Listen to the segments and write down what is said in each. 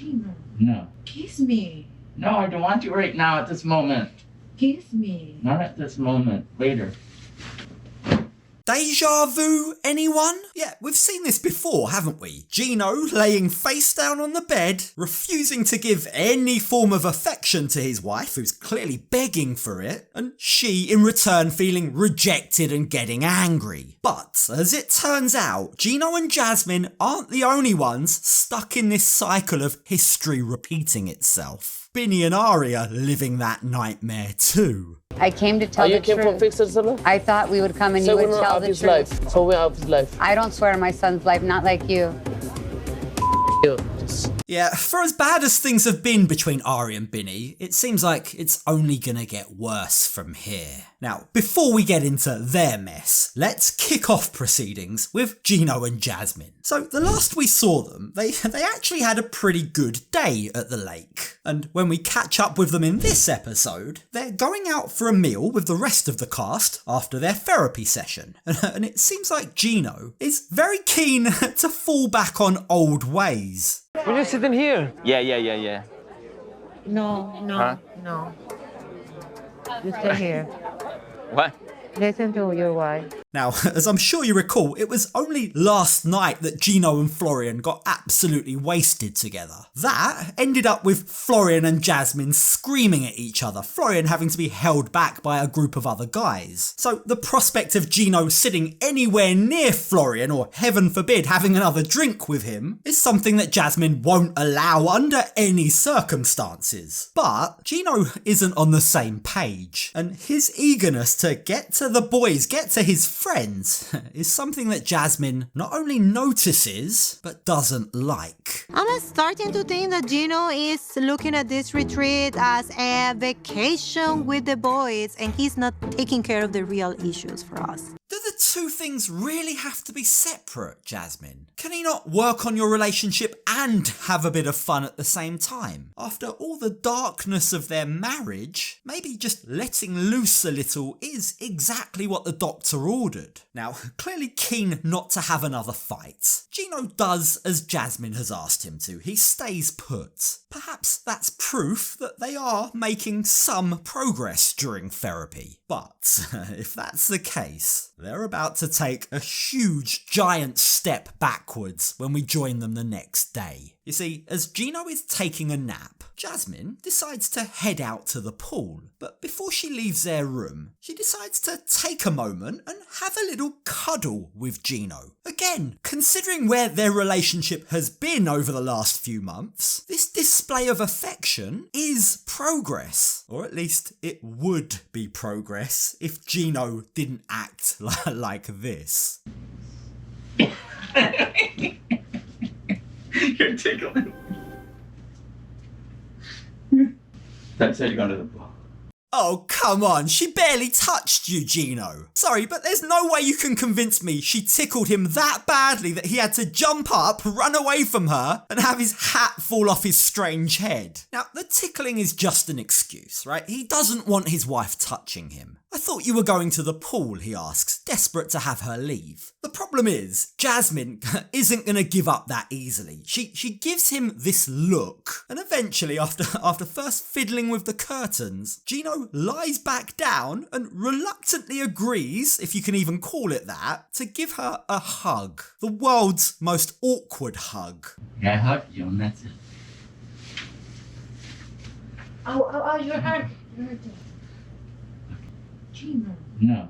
Gino. No. Kiss me. No, I don't want to right now at this moment. Kiss me. Not at this moment. Later. Deja vu, anyone? Yeah, we've seen this before, haven't we? Gino laying face down on the bed, refusing to give any form of affection to his wife, who's clearly begging for it, and she in return feeling rejected and getting angry. But, as it turns out, Gino and Jasmine aren't the only ones stuck in this cycle of history repeating itself. Bini and Ari are living that nightmare too. I came to tell the truth. You came for fix it, sir? I thought we would come and you would tell the truth. Life. So we have his life. I don't swear on my son's life, not like you. Yeah, for as bad as things have been between Ari and Bini, it seems like it's only gonna get worse from here. Now, before we get into their mess, let's kick off proceedings with Gino and Jasmine. So, the last we saw them, they actually had a pretty good day at the lake. And when we catch up with them in this episode, they're going out for a meal with the rest of the cast after their therapy session. And it seems like Gino is very keen to fall back on old ways. We're just sitting here. Yeah. No. You stay here. What? Listen to your wife. Now, as I'm sure you recall, it was only last night that Gino and Florian got absolutely wasted together. That ended up with Florian and Jasmine screaming at each other, Florian having to be held back by a group of other guys. So the prospect of Gino sitting anywhere near Florian, or heaven forbid having another drink with him, is something that Jasmine won't allow under any circumstances. But Gino isn't on the same page, and his eagerness to get to the boys, get to his friends, is something that Jasmine not only notices, but doesn't like. I'm starting to think that Gino is looking at this retreat as a vacation with the boys, and he's not taking care of the real issues for us. Do the two things really have to be separate, Jasmine? Can he not work on your relationship and have a bit of fun at the same time? After all the darkness of their marriage, maybe just letting loose a little is exactly what the doctor ordered. Now, clearly keen not to have another fight, Gino does as Jasmine has asked him to. He stays put. Perhaps that's proof that they are making some progress during therapy. But if that's the case, they're about to take a huge, giant step backwards when we join them the next day. You see, as Gino is taking a nap, Jasmine decides to head out to the pool. But before she leaves their room, she decides to take a moment and have a little cuddle with Gino. Again, considering where their relationship has been over the last few months, this display of affection is progress. Or at least it would be progress if Gino didn't act like this. You're tickling. That said you're going to the pool. Oh, come on, she barely touched you, Gino. Sorry, but there's no way you can convince me she tickled him that badly that he had to jump up, run away from her, and have his hat fall off his strange head. Now, the tickling is just an excuse, right? He doesn't want his wife touching him. I thought you were going to the pool, he asks, desperate to have her leave. The problem is, Jasmine isn't going to give up that easily. She gives him this look, and eventually, after first fiddling with the curtains, Gino lies back down and reluctantly agrees, if you can even call it that, to give her a hug. The world's most awkward hug. Yeah, I hugged you and that's it. Oh, your hand. Gino. No.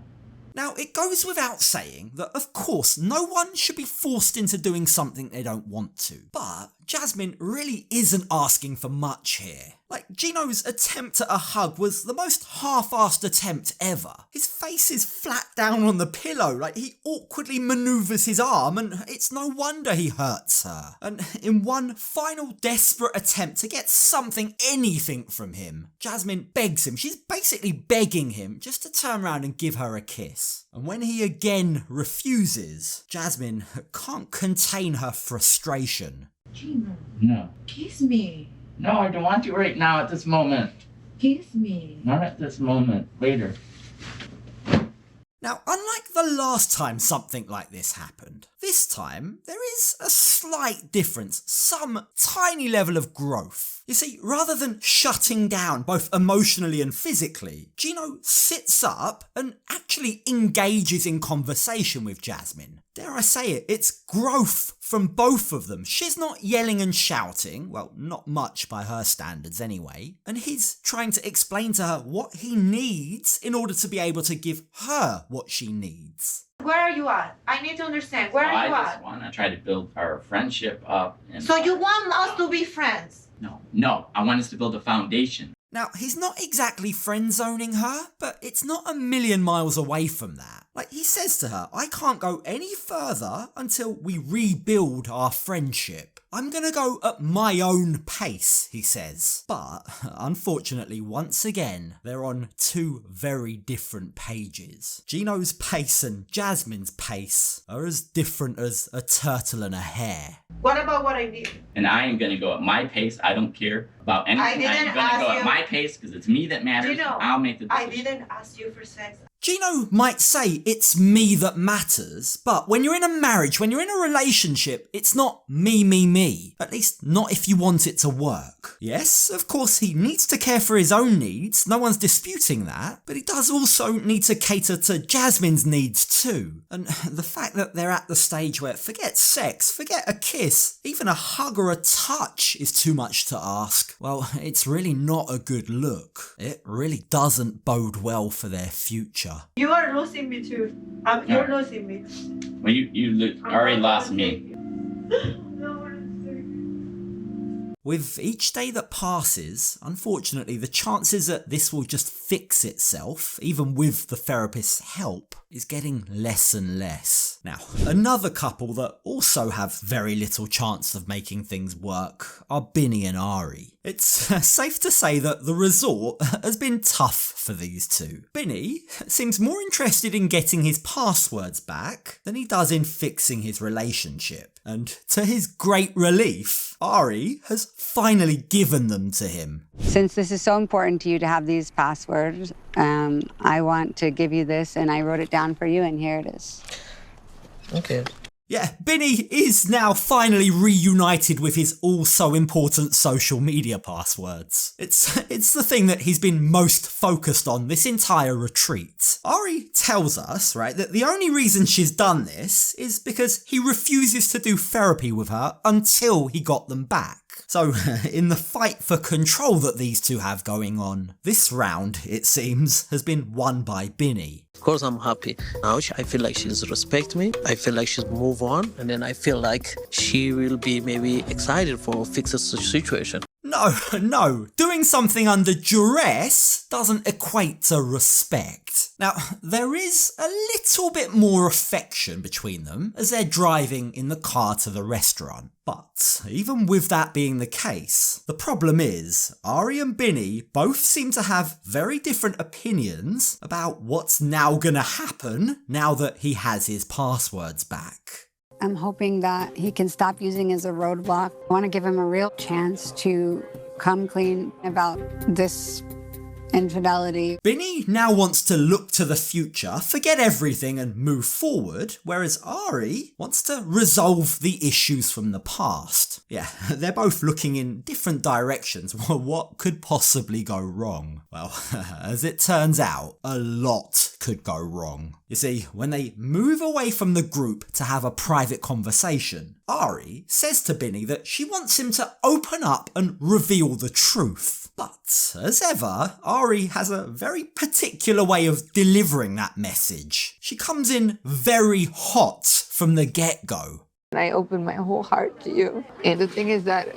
Now, it goes without saying that, of course, no one should be forced into doing something they don't want to. But Jasmine really isn't asking for much here. Like, Gino's attempt at a hug was the most half-assed attempt ever. His face is flat down on the pillow, like he awkwardly manoeuvres his arm, and it's no wonder he hurts her. And in one final desperate attempt to get something, anything from him, Jasmine begs him, she's basically begging him, just to turn around and give her a kiss. And when he again refuses, Jasmine can't contain her frustration. Gino. No. Kiss me. No, I don't want to right now at this moment. Kiss me. Not at this moment. Later. Now, unlike the last time something like this happened, this time there is a slight difference, some tiny level of growth. You see, rather than shutting down both emotionally and physically, Gino sits up and actually engages in conversation with Jasmine. Dare I say it, it's growth from both of them. She's not yelling and shouting, well, not much by her standards anyway, and he's trying to explain to her what he needs in order to be able to give her what she needs. Where are you at? I need to understand. Where are you I at? just want to try to build our friendship up. And So you want us to be friends? No, I want us to build a foundation. Now, he's not exactly friend-zoning her, but it's not a million miles away from that. Like, he says to her, I can't go any further until we rebuild our friendship. I'm gonna go at my own pace, he says. But, unfortunately, once again, they're on two very different pages. Gino's pace and Jasmine's pace are as different as a turtle and a hare. What about what I did? And I am going to go at my pace. I don't care about anything. I didn't I'm going to go ask at you. my pace because it's me that matters. Gino, I'll make the I decision. didn't ask you for sex. Gino might say it's me that matters, but when you're in a marriage, when you're in a relationship, it's not me, me, me. At least not if you want it to work. Yes, of course he needs to care for his own needs, no one's disputing that, but he does also need to cater to Jasmine's needs too. And the fact that they're at the stage where forget sex, forget a kiss, even a hug or a touch is too much to ask, well, it's really not a good look. It really doesn't bode well for their future. You are losing me too. You're losing me. Well, you already lost me. With each day that passes, unfortunately, the chances that this will just fix itself, even with the therapist's help, is getting less and less. Now, another couple that also have very little chance of making things work are Bini and Ari. It's safe to say that the resort has been tough for these two. Bini seems more interested in getting his passwords back than he does in fixing his relationship. And to his great relief, Ari has finally given them to him. Since this is so important to you to have these passwords, I want to give you this, and I wrote it down for you, and here it is. Okay. Yeah, Bini is now finally reunited with his all-so-important social media passwords. It's the thing that he's been most focused on this entire retreat. Ari tells us, right, that the only reason she's done this is because he refuses to do therapy with her until he got them back. So, in the fight for control that these two have going on, this round, it seems, has been won by Bini. Of course, I'm happy. Now I feel like she's respect me. I feel like she's move on. And then I feel like she will be maybe excited for fix the situation. No. Doing something under duress doesn't equate to respect. Now, there is a little bit more affection between them as they're driving in the car to the restaurant. But even with that being the case, the problem is Ari and Bini both seem to have very different opinions about what's now gonna happen now that he has his passwords back. I'm hoping that he can stop using it as a roadblock. I want to give him a real chance to come clean about this infidelity. Bini now wants to look to the future, forget everything and move forward, whereas Ari wants to resolve the issues from the past. Yeah, they're both looking in different directions. What could possibly go wrong? Well, as it turns out, a lot could go wrong. You see, when they move away from the group to have a private conversation, Ari says to Bini that she wants him to open up and reveal the truth. But, as ever, Ari has a very particular way of delivering that message. She comes in very hot from the get-go. I opened my whole heart to you. And the thing is that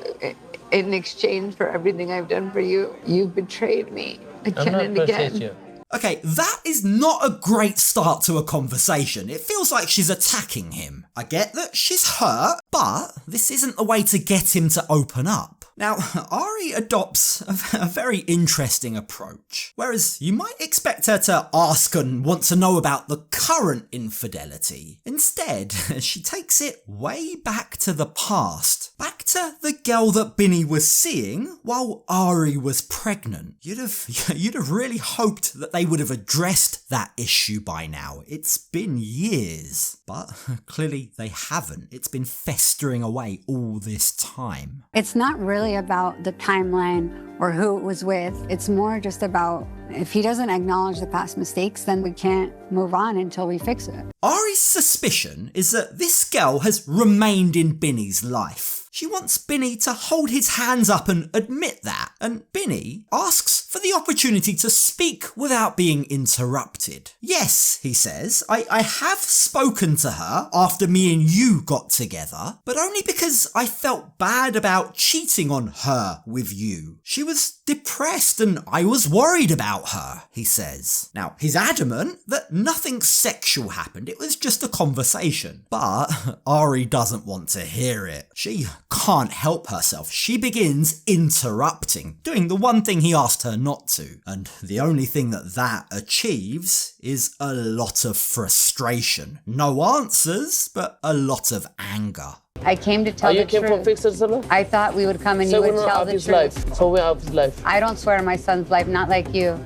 in exchange for everything I've done for you, you've betrayed me again and again. Okay, that is not a great start to a conversation. It feels like she's attacking him. I get that she's hurt, but this isn't the way to get him to open up. Now, Ari adopts a very interesting approach. Whereas you might expect her to ask and want to know about the current infidelity, instead, she takes it way back to the past. Back to the girl that Bini was seeing while Ari was pregnant. You'd have really hoped that they would have addressed that issue by now. It's been years. But clearly they haven't. It's been festering away all this time. It's not really about the timeline or who it was with. It's more just about if he doesn't acknowledge the past mistakes, then we can't move on until we fix it. Ari's suspicion is that this girl has remained in Bini's life. She wants Bini to hold his hands up and admit that, and Bini asks for the opportunity to speak without being interrupted. Yes, he says, I have spoken to her after me and you got together, but only because I felt bad about cheating on her with you. She was depressed and I was worried about her, he says. Now, he's adamant that nothing sexual happened, it was just a conversation. But Ari doesn't want to hear it. She can't help herself. She begins interrupting, doing the one thing he asked her not to. And the only thing that achieves is a lot of frustration. No answers, but a lot of anger. I came to tell the truth. You came for fix it, sir? I thought we would come and you would tell the truth. Life. So we're out of his life. I don't swear on my son's life, not like you.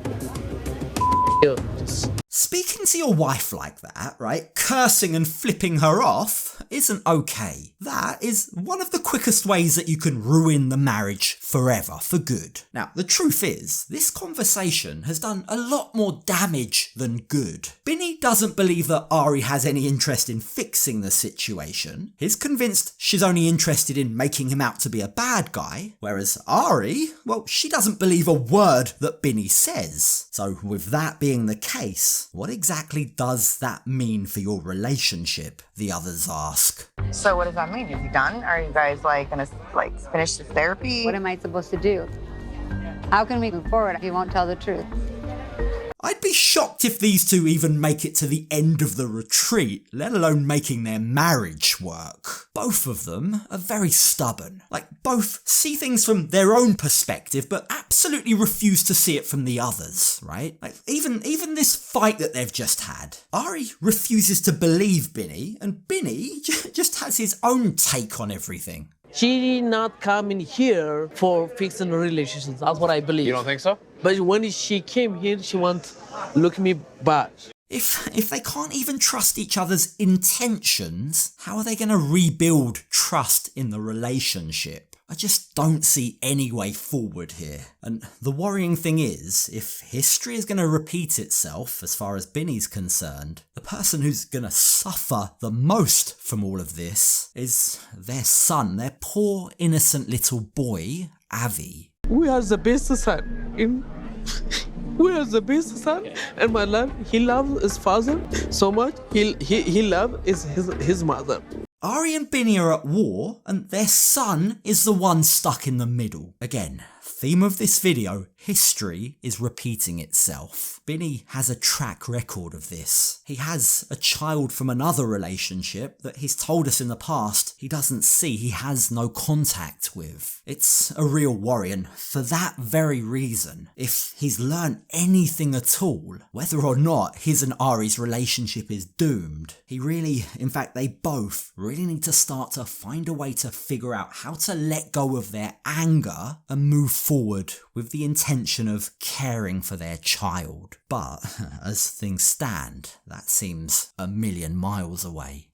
Speaking to your wife like that, right, cursing and flipping her off, isn't okay. That is one of the quickest ways that you can ruin the marriage forever, for good. Now, the truth is, this conversation has done a lot more damage than good. Bini doesn't believe that Ari has any interest in fixing the situation. He's convinced she's only interested in making him out to be a bad guy, whereas Ari, well, she doesn't believe a word that Bini says. So with that being the case, what exactly does that mean for your relationship? The others ask. So what does that mean? Is he done? Are you guys gonna finish this therapy? What am I supposed to do? How can we move forward if he won't tell the truth? I'd be shocked if these two even make it to the end of the retreat, let alone making their marriage work. Both of them are very stubborn. Both see things from their own perspective, but absolutely refuse to see it from the others, right? Even this fight that they've just had. Ari refuses to believe Bini, and Bini just has his own take on everything. She did not come in here for fixing relationships. That's what I believe. You don't think so? But when she came here, she wants to look at me bad. If they can't even trust each other's intentions, how are they going to rebuild trust in the relationship? I just don't see any way forward here. And the worrying thing is, if history is going to repeat itself as far as Bini's concerned, the person who's going to suffer the most from all of this is their son, their poor innocent little boy, Avi. We are the best son. We are the best son, and my love, he loves his father so much. He loves his mother. Ari and Bini are at war, and their son is the one stuck in the middle. Again, theme of this video, history is repeating itself. Bini has a track record of this. He has a child from another relationship that he's told us in the past he doesn't see, he has no contact with. It's a real worry, and for that very reason, if he's learned anything at all, whether or not his and Ari's relationship is doomed, they both really need to start to find a way to figure out how to let go of their anger and move forward with the intention of caring for their child. But as things stand, that seems a million miles away.